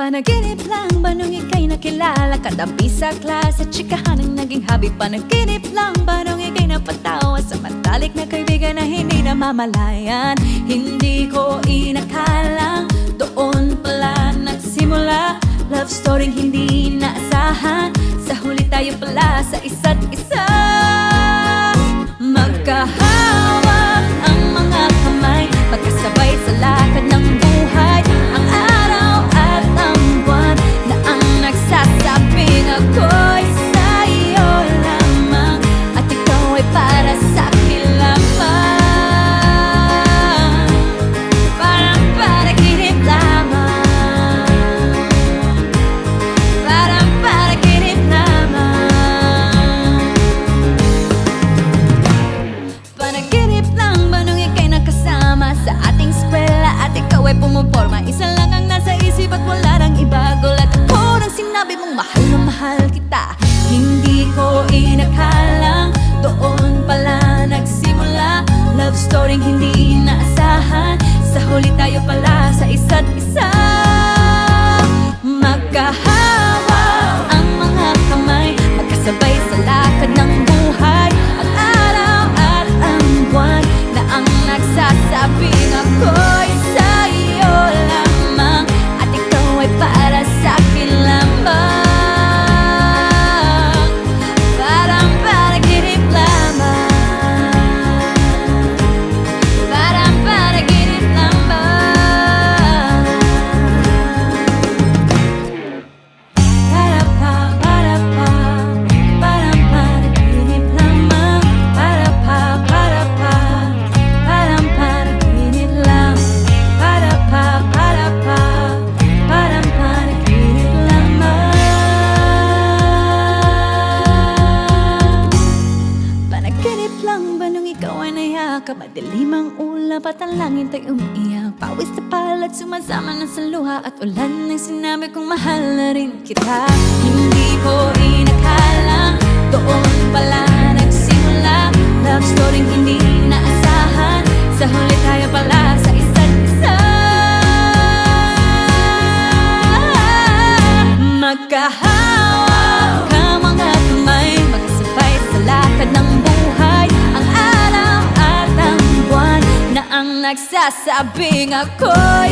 Panaginip lang ba nung ika'y nakilala? Katabi sa klase, tsikahan ang naging hobby. Panaginip lang ba nung ika'y napatawa sa matalik na kaibigan na hindi namamalayan? Hindi ko inakalang doon pala nagsimula. Love story hindi naasahan, sa huli tayo pala sa isa't isa. Magkahawak ang mga kamay, magkasabay sa lakad ng buhay. Ang araw at ang buwan na ang nagsasabing ako'y sa'yo lamang, at ikaw ay para sa'kin lamang. Parang panaginip lamang, parang panaginip lamang. Panaginip lang ba nung ika'y nakasama sa ating eskwela at ikaw ay pumuporma? Isa lang ang nasa isip at wala nang iba. Gulat ako nang sinabi mong mahal na mahal kita. Hindi ko inakalang doon pala nagsimula. Love story hindi inaasahan, sa huli tayo pala sa isa't isa. Magkahawak ang mga kamay, magkasabay sa lakad ng buhay. Ang araw at ang buwan na ang nagsasabing ako'y sa'yo lamang, at ikaw ay para sa'kin lamang. Parang panaginip lamang, parang panaginip lamang. Para-pa, para-pa, parang panaginip lamang. Para-pa, para-pa, parang panaginip lang. Para-pa, para-pa, parang panaginip lamang. Panaginip lang ba nung ikaw ay nayakap? Madilim ang ulap at ang langit ay umiiyak. Pawis na palat sumasama na sa luha at ulan ng sinabi kong mahal na rin kita. Hindi ko inakalang doon pala nagsimula. Love story hindi naasahan, sa huli tayo pala sa isa't isa. Magkahawak ang mga kamay, magkasabay sa lakad ng buhay. Ang araw at ang buwan na ang nagsasabing ako'y